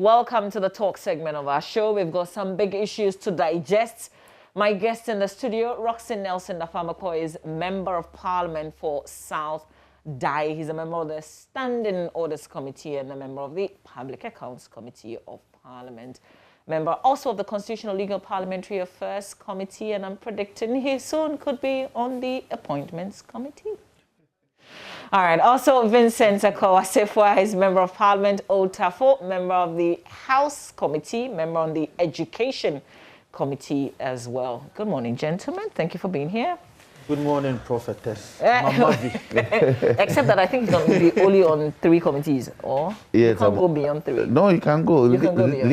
Welcome to the talk segment of our show. We've got some big issues to digest. My guest in the studio, Roxy Nelson Attafuah, is Member of Parliament for South Dai. He's a member of the Standing Orders Committee and a member of the Public Accounts Committee of Parliament. Member also of the Constitutional Legal Parliamentary Affairs Committee, and I'm predicting he soon could be on the Appointments Committee. All right. Also, Vincent Attafuah is Member of Parliament, Attafuah, member of the House Committee, member on the Education Committee as well. Good morning, gentlemen. Thank you for being here. Good morning, Prophetess. Except that I think it's going to be only on 3 committees, or you can't go beyond 3. No, you can go. You can go beyond.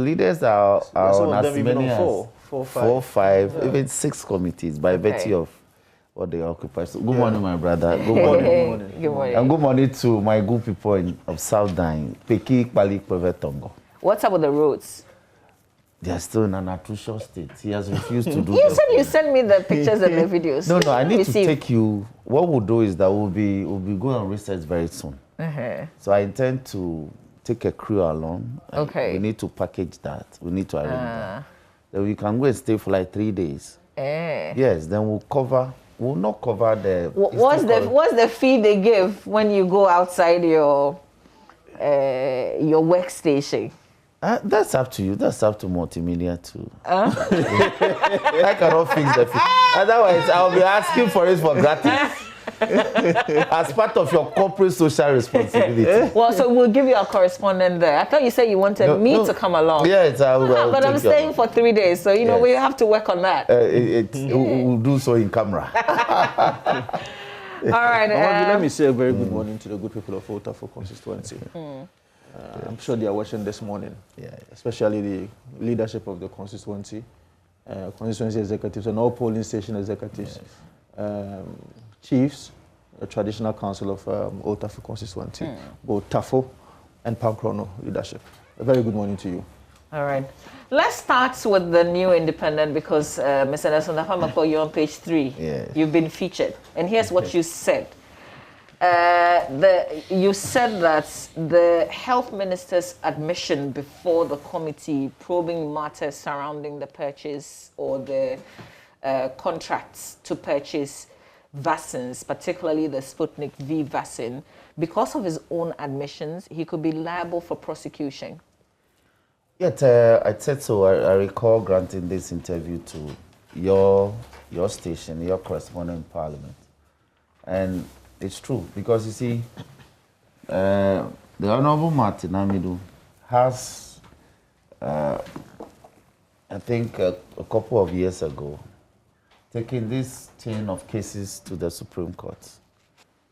Leaders are on as many as 4, 5, even 6 committees by virtue of what they occupy. So, good morning, my brother. Good morning. Good morning. And good morning to my good people of South Dine, Peki, Kpali, Tongo. What's up with the roads? They are still in an atrocious state. He has refused to do You said you sent me the pictures and the videos. No, I need to take you. What we'll do is that we'll be going on research very soon. So I intend to take a crew along. Okay. We need to package that. We need to arrange that. Then we can go and stay for like 3 days. Yes, then we'll not cover the... What's the fee they give when you go outside your workstation? That's up to you. That's up to multimedia too. I cannot fix the fee. Otherwise, I'll be asking for it for gratis. As part of your corporate social responsibility. Well, so we'll give you a correspondent there. I thought you said you wanted me to come along. Yes, I will. But I'm staying for 3 days, so you know we have to work on that. We'll do so in camera. All right. Let me say a very good morning to the good people of Attafuah constituency. I'm sure they are watching this morning, especially the leadership of the constituency executives and all polling station executives, chiefs, the traditional council of Attafuah constituency, both Tafo and Pankrono leadership. A very good morning to you. All right. Let's start with the new independent because, Mr. Nelson Attafuah, you're on page 3. Yes. You've been featured. And here's what you said. You said that the health minister's admission before the committee probing matters surrounding the purchase or the contracts to purchase vaccines, particularly the Sputnik V vaccine, because of his own admissions, he could be liable for prosecution. Yes, I said so. I recall granting this interview to your station, your correspondent in Parliament. And it's true, because you see, the Honorable Martin Amidu has, I think a couple of years ago, taken this chain of cases to the Supreme Court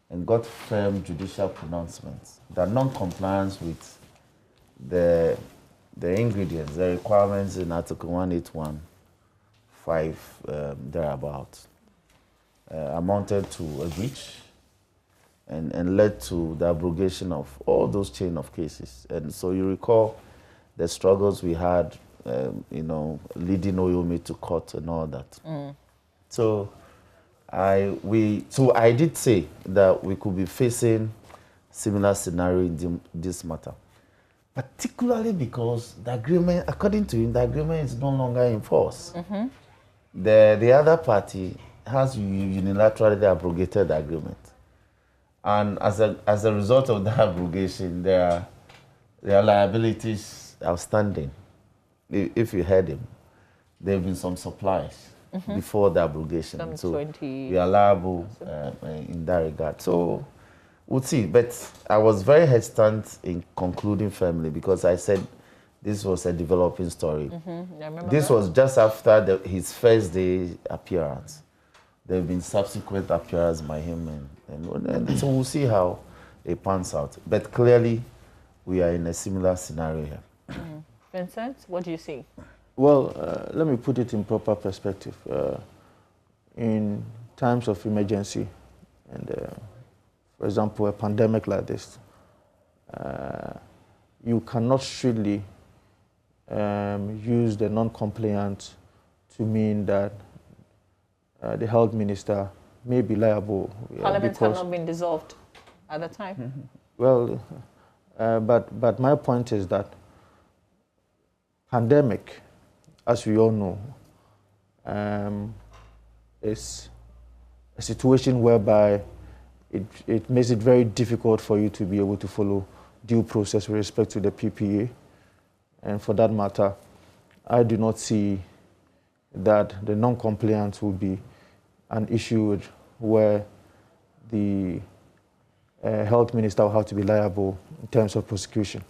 and got firm judicial pronouncements that non-compliance with the ingredients, the requirements in Article 1815, thereabout, amounted to a breach and led to the abrogation of all those chain of cases. And so you recall the struggles we had, leading Oyomi to court and all that. So I did say that we could be facing similar scenario in this matter, particularly because the agreement, according to him, the agreement is no longer in force. The other party has unilaterally abrogated the agreement. And as a result of that abrogation, there are liabilities outstanding. If you heard him, there have been some supplies before the abrogation. So we are liable in that regard. So we'll see. But I was very hesitant in concluding firmly because I said this was a developing story. This was just after his first day appearance. There have been subsequent appearances by him, and so we'll see how it pans out. But clearly, we are in a similar scenario here. Vincent, what do you see? Well, let me put it in proper perspective. In times of emergency, and for example, a pandemic like this, you cannot strictly use the non-compliant to mean that the health minister may be liable. Parliament had not been dissolved at the time. Well, but my point is that pandemic, as we all know, is a situation whereby it makes it very difficult for you to be able to follow due process with respect to the PPA. And for that matter, I do not see that the non-compliance will be an issue where the health minister will have to be liable in terms of prosecution.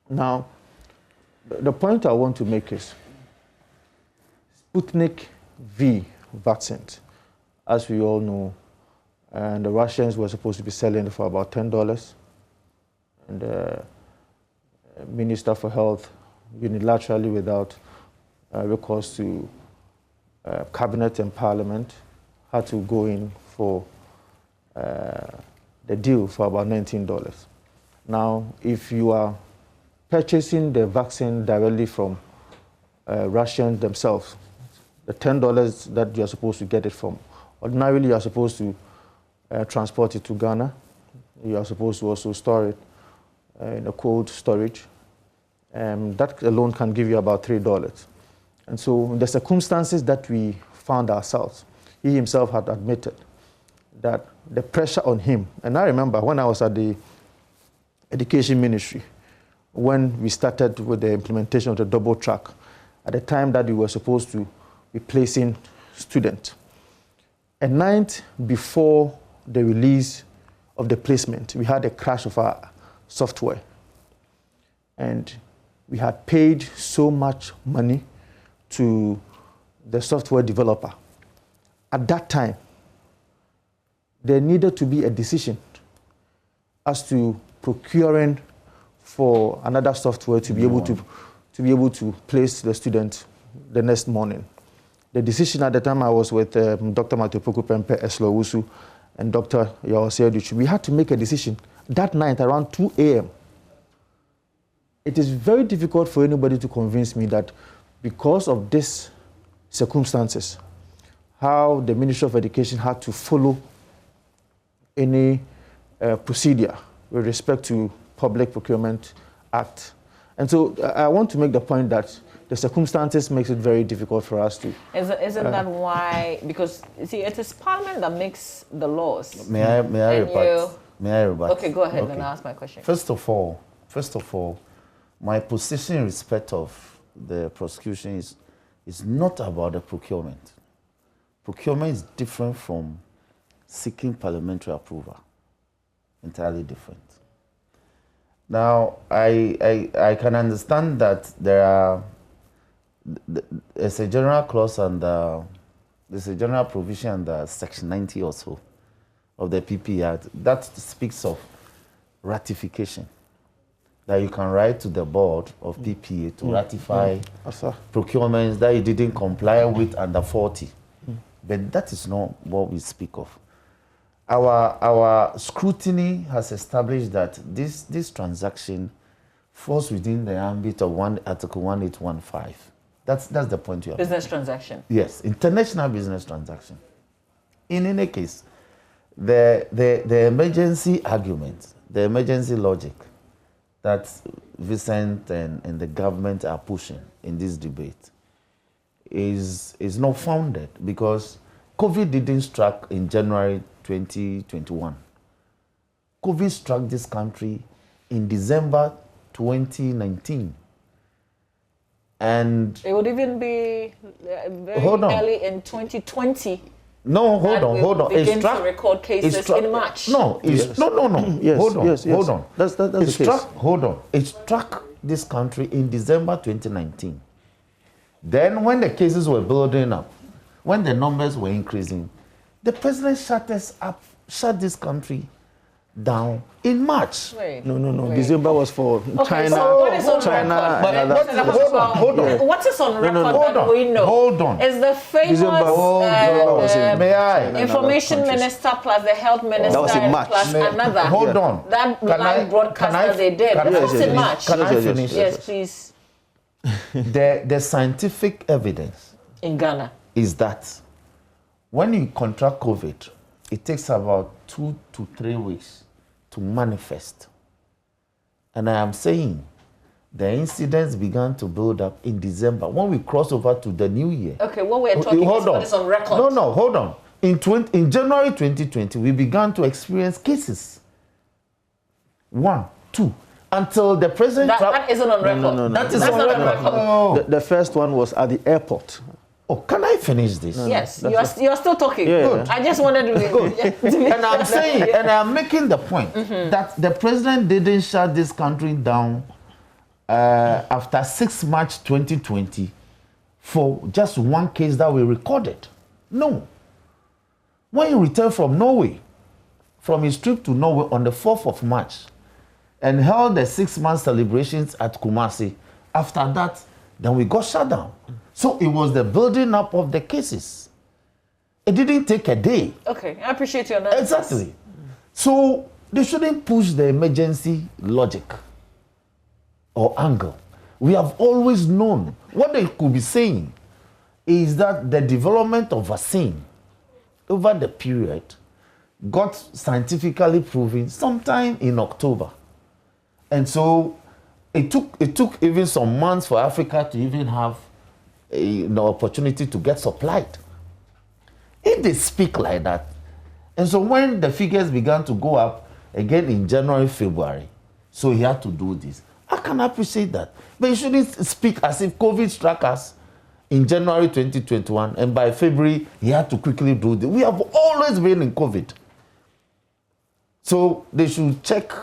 Now, the point I want to make is Sputnik V vaccines, as we all know, and the Russians were supposed to be selling for about $10, and the Minister for Health unilaterally, without recourse to cabinet and parliament, had to go in for the deal for about $19. Now, if you are purchasing the vaccine directly from Russians themselves, the $10 that you are supposed to get it from, ordinarily you are supposed to transport it to Ghana. You are supposed to also store it in a cold storage. That alone can give you about $3. And so in the circumstances that we found ourselves, he himself had admitted that the pressure on him, and I remember when I was at the Education Ministry, when we started with the implementation of the double track, at the time that we were supposed to be placing students, a night before the release of the placement, we had a crash of our software. And we had paid so much money to the software developer. At that time, there needed to be a decision as to procuring for another software to be able to place the student the next morning. The decision at the time, I was with Dr. Matopoku Pempe Eslowusu and Dr. Yaoseduchu. We had to make a decision that night around 2 a.m. It is very difficult for anybody to convince me that because of these circumstances, how the Ministry of Education had to follow any procedure with respect to Public Procurement Act. And so I want to make the point that the circumstances makes it very difficult for us to... Isn't that why? Because, you see, it is Parliament that makes the laws. May I rebut? May I rebut? Okay, go ahead, then I'll ask my question. First of all, my position in respect of the prosecution is not about the procurement. Procurement is different from seeking parliamentary approval. Entirely different. Now, I can understand that there's a general clause under, there's a general provision under Section 90 or so of the PP Act that speaks of ratification. That you can write to the board of PPA to ratify procurements that you didn't comply with under 40. But that is not what we speak of. Our scrutiny has established that this transaction falls within the ambit of Article 1815. That's the point you have. Business transaction. Yes, international business transaction. In any case, the emergency argument, the emergency logic that Vincent and the government are pushing in this debate is not founded, because COVID didn't strike in January 2021. COVID struck this country in December 2019. And it would even be very early in 2020. No, hold on. Begin to record cases in March. No, yes. No. Yes, hold on. That's the case. Hold on. It struck this country in December 2019. Then when the cases were building up, when the numbers were increasing, the president shut this country down in March. Wait. No. December was for China. So what is on China. Hold on. What is on record that we know? Hold on. Is the famous May I? information minister plus the health minister That was in March. plus another. Hold on. That live broadcast that they did. That was in March. Can I finish? Yes, please. The scientific evidence In Ghana is that when you contract COVID, it takes about 2 to 3 weeks to manifest. And I am saying the incidents began to build up in December. When we cross over to the new year. Okay, what we're talking is what is on record. No, hold on. In January 2020, we began to experience cases. 1, 2. Until the president... That isn't on record. No. That is on record. Oh. The first one was at the airport. Oh, can I finish this? Yes, you're still talking. Yeah. Good. I just wanted to... And I'm saying, and I'm making the point that the president didn't shut this country down after 6 March 2020 for just one case that we recorded. No. When he returned from Norway, from his trip to Norway on the 4th of March, and held the 6-month celebrations at Kumasi, after that, then we got shut down. So it was the building up of the cases. It didn't take a day. Okay, I appreciate your analysis. Exactly. So they shouldn't push the emergency logic or angle. We have always known. What they could be saying is that the development of vaccine over the period got scientifically proven sometime in October. And so it took even some months for Africa to even have an opportunity to get supplied. If they speak like that, and so when the figures began to go up again in January, February, so he had to do this. I can appreciate that. But you shouldn't speak as if COVID struck us in January 2021, and by February, he had to quickly do this. We have always been in COVID. So they should check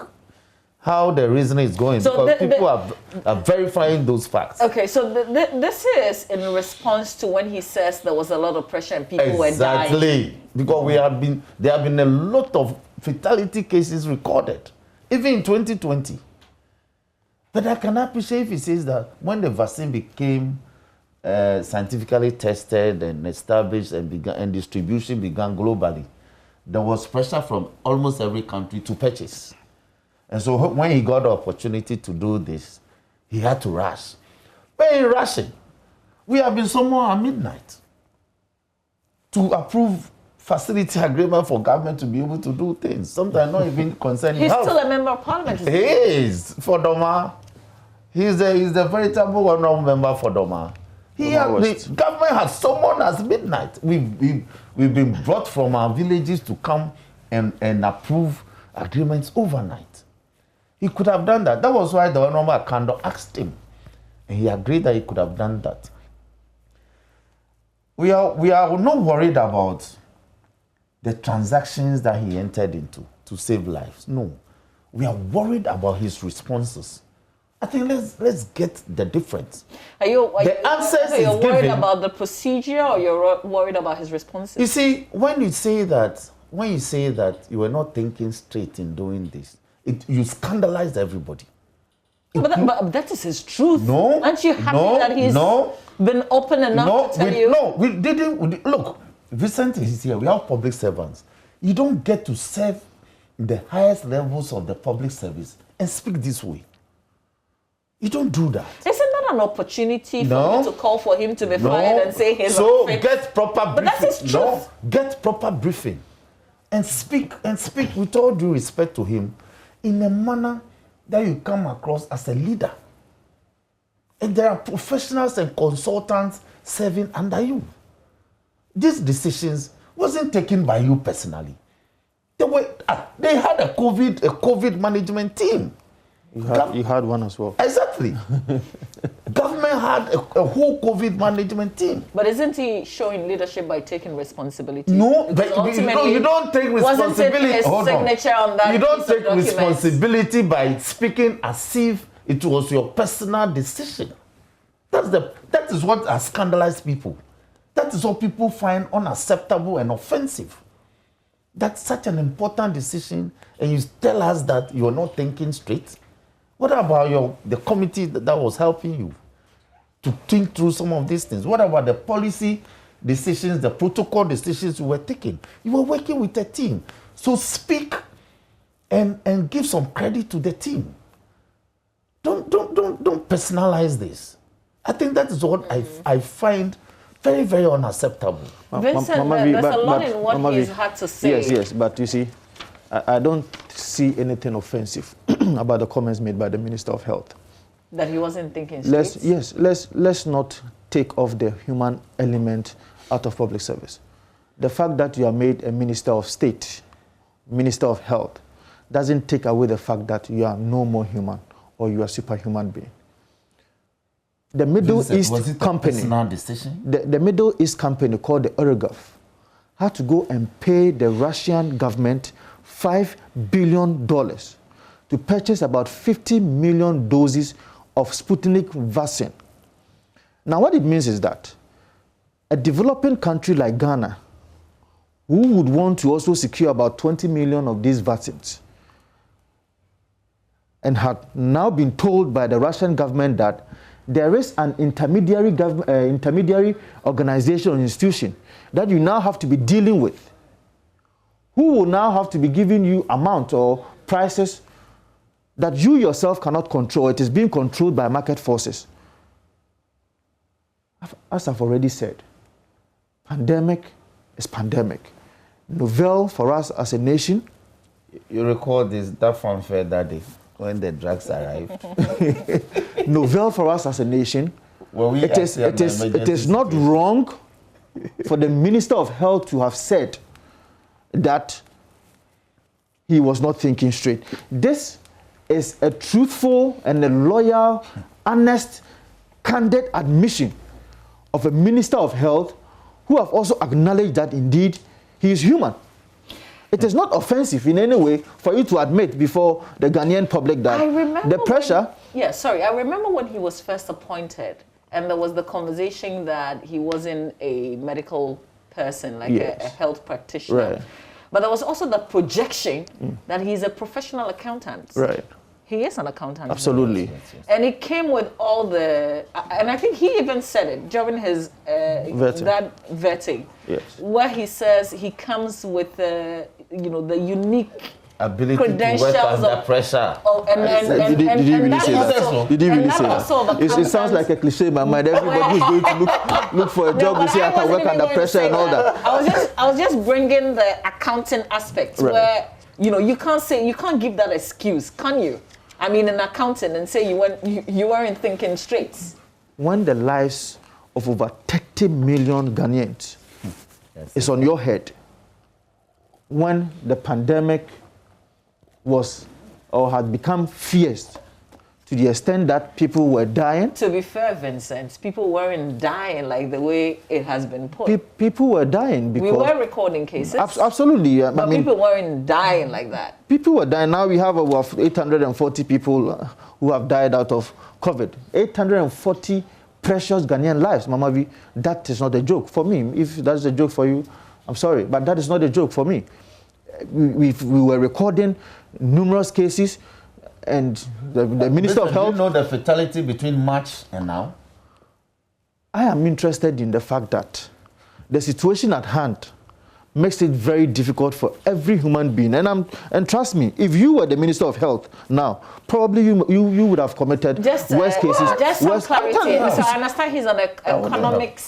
how the reasoning is going, so because people are verifying those facts. Okay, so this is in response to when he says there was a lot of pressure and people were dying. Exactly, because there have been a lot of fatality cases recorded, even in 2020. But I can appreciate if he says that when the vaccine became scientifically tested and established and distribution began globally, there was pressure from almost every country to purchase. And so when he got the opportunity to do this, he had to rush. But in rushing, we have been somewhere at midnight to approve facility agreement for government to be able to do things. Sometimes not even concerning He's health. still a member of parliament. He is, for Doma. He's the veritable honorable member for Doma. The government has summoned us midnight. We've been brought from our villages to come and approve agreements overnight. He could have done that. That was why the Honorable Akando asked him. And he agreed that he could have done that. We are not worried about the transactions that he entered into to save lives. No. We are worried about his responses. I think let's get the difference. Are you worried about the procedure, or you're worried about his responses? You see, when you say that you were not thinking straight in doing this, you scandalized everybody. But that is his truth. No. Aren't you happy that he's been open enough to tell you? No, we didn't. Look, Vincent is here. We have public servants. You don't get to serve in the highest levels of the public service and speak this way. You don't do that. Isn't that an opportunity for you to call for him to be fired and say he's unfit? Get proper briefing. But that's his truth. Get proper briefing and speak with all due respect to him in a manner that you come across as a leader. And there are professionals and consultants serving under you. These decisions wasn't taken by you personally. They had a COVID management team. You had one as well. Exactly. Government had a whole COVID management team. But isn't he showing leadership by taking responsibility? No, but you don't take responsibility. Wasn't it his signature on that? You don't take responsibility by speaking as if it was your personal decision. That is what has scandalized people. That is what people find unacceptable and offensive. That's such an important decision, and you tell us that you're not thinking straight. What about the committee that was helping you to think through some of these things? What about the policy decisions, the protocol decisions you were taking? You were working with a team. So speak and give some credit to the team. Don't personalize this. I think that is what I find very, very unacceptable. Vincent, there's a lot in what he's had to say. Yes, but you see, I don't see anything offensive about the comments made by the Minister of Health. That he wasn't thinking straight? Let's not take off the human element out of public service. The fact that you are made a minister of state, minister of health, doesn't take away the fact that you are no more human or you are superhuman being. The Middle East company, the Middle East company called the Urgov, had to go and pay the Russian government $5 billion to purchase about 50 million doses of Sputnik vaccine. Now, what it means is that a developing country like Ghana, who would want to also secure about 20 million of these vaccines, and had now been told by the Russian government that there is an intermediary organization or institution that you now have to be dealing with, who will now have to be giving you amount or prices that you yourself cannot control. It is being controlled by market forces. As I've already said, pandemic is pandemic. Novel for us as a nation. You recall that fanfare that day when the drugs arrived? Novel for us as a nation. It is not wrong for the Minister of Health to have said that he was not thinking straight. This is a truthful and a loyal, honest, candid admission of a Minister of Health who have also acknowledged that indeed he is human. It is not offensive in any way for you to admit before the Ghanaian public that the pressure... I remember when he was first appointed and there was the conversation that he wasn't a medical person, like a health practitioner. Right. But there was also the projection that he's a professional accountant. Right. He is an accountant. Absolutely. And it came with all the, and I think he even said it during his vetting, where he says he comes with the unique ability credentials to work under pressure. Did he really say that? It sounds like a cliche in my mind. Everybody who's going to look for a job will say I can work under pressure and all that. I was just bringing the accounting aspect where you can't give that excuse, can you? I mean, in accounting and say you weren't thinking straight. When the lives of over 30 million Ghanaians is on your head, when the pandemic was or had become fierce to the extent that people were dying. To be fair, Vincent, people weren't dying like the way it has been put. People were dying because... We were recording cases. Absolutely. But people weren't dying like that. People were dying. Now we have about 840 people who have died out of COVID. 840 precious Ghanaian lives. Mama V, that is not a joke for me. If that's a joke for you, I'm sorry. But that is not a joke for me. We were recording numerous cases. And the Minister of Health... Do you know the fatality between March and now? I am interested in the fact that the situation at hand makes it very difficult for every human being. And trust me, if you were the Minister of Health now, probably you would have committed worst cases. Just some clarity. So I understand he's an economic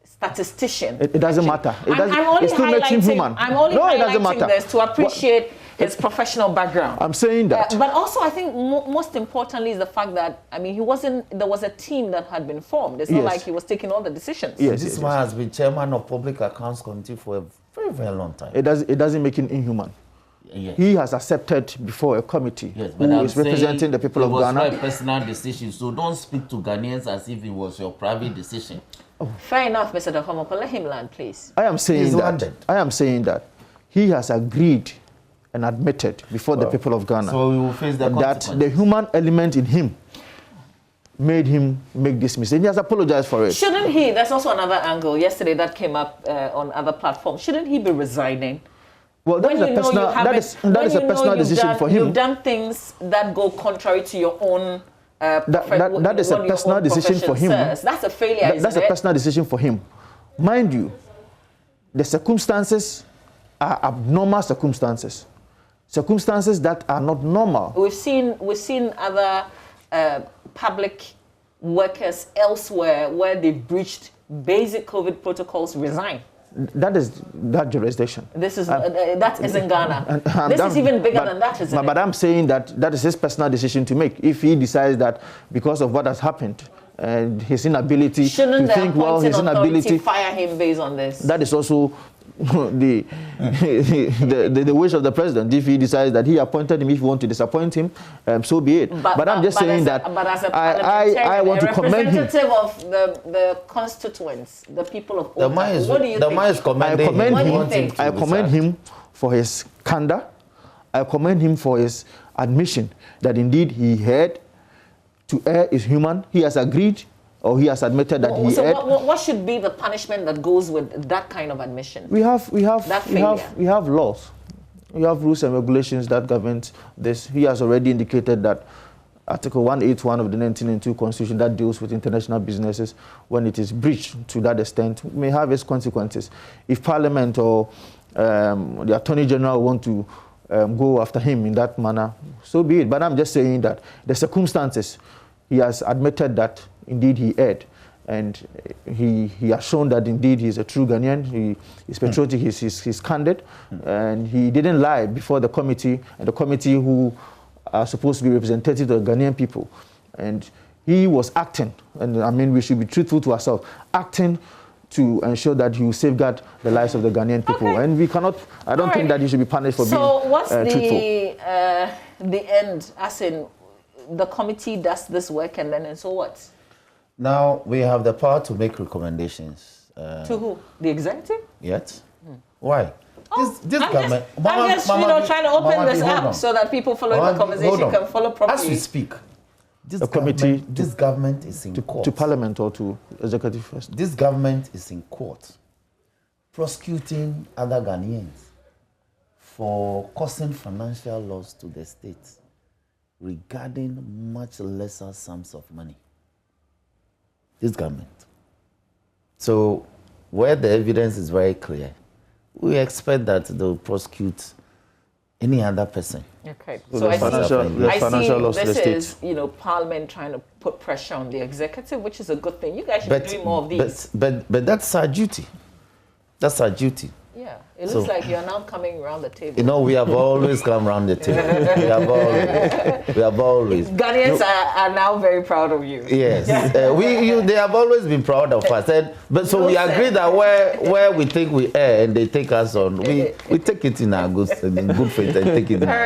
statistician. It doesn't matter. It still makes him human. I'm only highlighting this to appreciate his professional background. I'm saying that. But also, I think most importantly is the fact that, I mean, there was a team that had been formed. It's not like he was taking all the decisions. This man has been chairman of Public Accounts Committee for a very, very long time. It doesn't make him inhuman. Yes. He has accepted before a committee who is representing the people of Ghana. It was my personal decision, so don't speak to Ghanaians as if it was your private decision. Fair enough, Mr. Dakomoko. Let him land, please. I am saying that he has agreed and admitted before the people of Ghana so we will face that the human element in him made him make this mistake. He has apologized for it. Shouldn't he? That's also another angle yesterday that came up on other platforms. Shouldn't he be resigning? Well, that is a personal decision for him. You've done things that go contrary to your own. That is a personal decision for him. That's a failure. That's a personal decision for him. Mind you, the circumstances are abnormal circumstances. Circumstances that are not normal. We've seen other public workers elsewhere where they've breached basic COVID protocols resign. that is that jurisdiction. This is that isn't Ghana. This is even bigger than that, isn't it? But I'm saying that is his personal decision to make. If he decides that because of what has happened and his inability to think, well, his inability fire him based on this. That is also the wish of the president. If he decides that he appointed him, if you want to disappoint him, so be it. But I'm just saying that I want to commend him. Representative of the constituents, the people of Ota, what do you think? I commend him for his candor. I commend him for his admission that indeed he had to err is human. He has agreed, or he has admitted that he erred. So what should be the punishment that goes with that kind of admission? We have laws. We have rules and regulations that govern this. He has already indicated that Article 181 of the 1992 Constitution that deals with international businesses, when it is breached to that extent, may have its consequences. If Parliament or the Attorney General want to go after him in that manner, so be it. But I'm just saying that the circumstances, he has admitted that indeed he erred, and he has shown that indeed he's a true Ghanaian. He is patriotic, he's candid, and he didn't lie before the committee, and the committee who are supposed to be representative of the Ghanaian people. And he was acting, and I mean we should be truthful to ourselves, acting to ensure that you safeguard the lives of the Ghanaian people. Okay. And we cannot, I don't think that you should be punished for being truthful. So what's the end, as in the committee does this work and so what? Now we have the power to make recommendations. To who? The executive? Yes. Why? Oh, this government. I'm just trying to open this up so that people following the conversation can follow properly. As we speak, this government is in court. To Parliament or to executive first? This government is in court prosecuting other Ghanaians for causing financial loss to the state regarding much lesser sums of money. This government. So where the evidence is very clear, we expect that they'll prosecute any other person. Okay. So I see this is, Parliament trying to put pressure on the executive, which is a good thing. You guys should be doing more of these. But that's our duty. That's our duty. Yeah. It looks like you're now coming around the table. We have always come around the table. We have always. Ghanaians are now very proud of you. Yes. They have always been proud of us. We agree that where we think we err and they take us on, we take it in our good faith and take it in our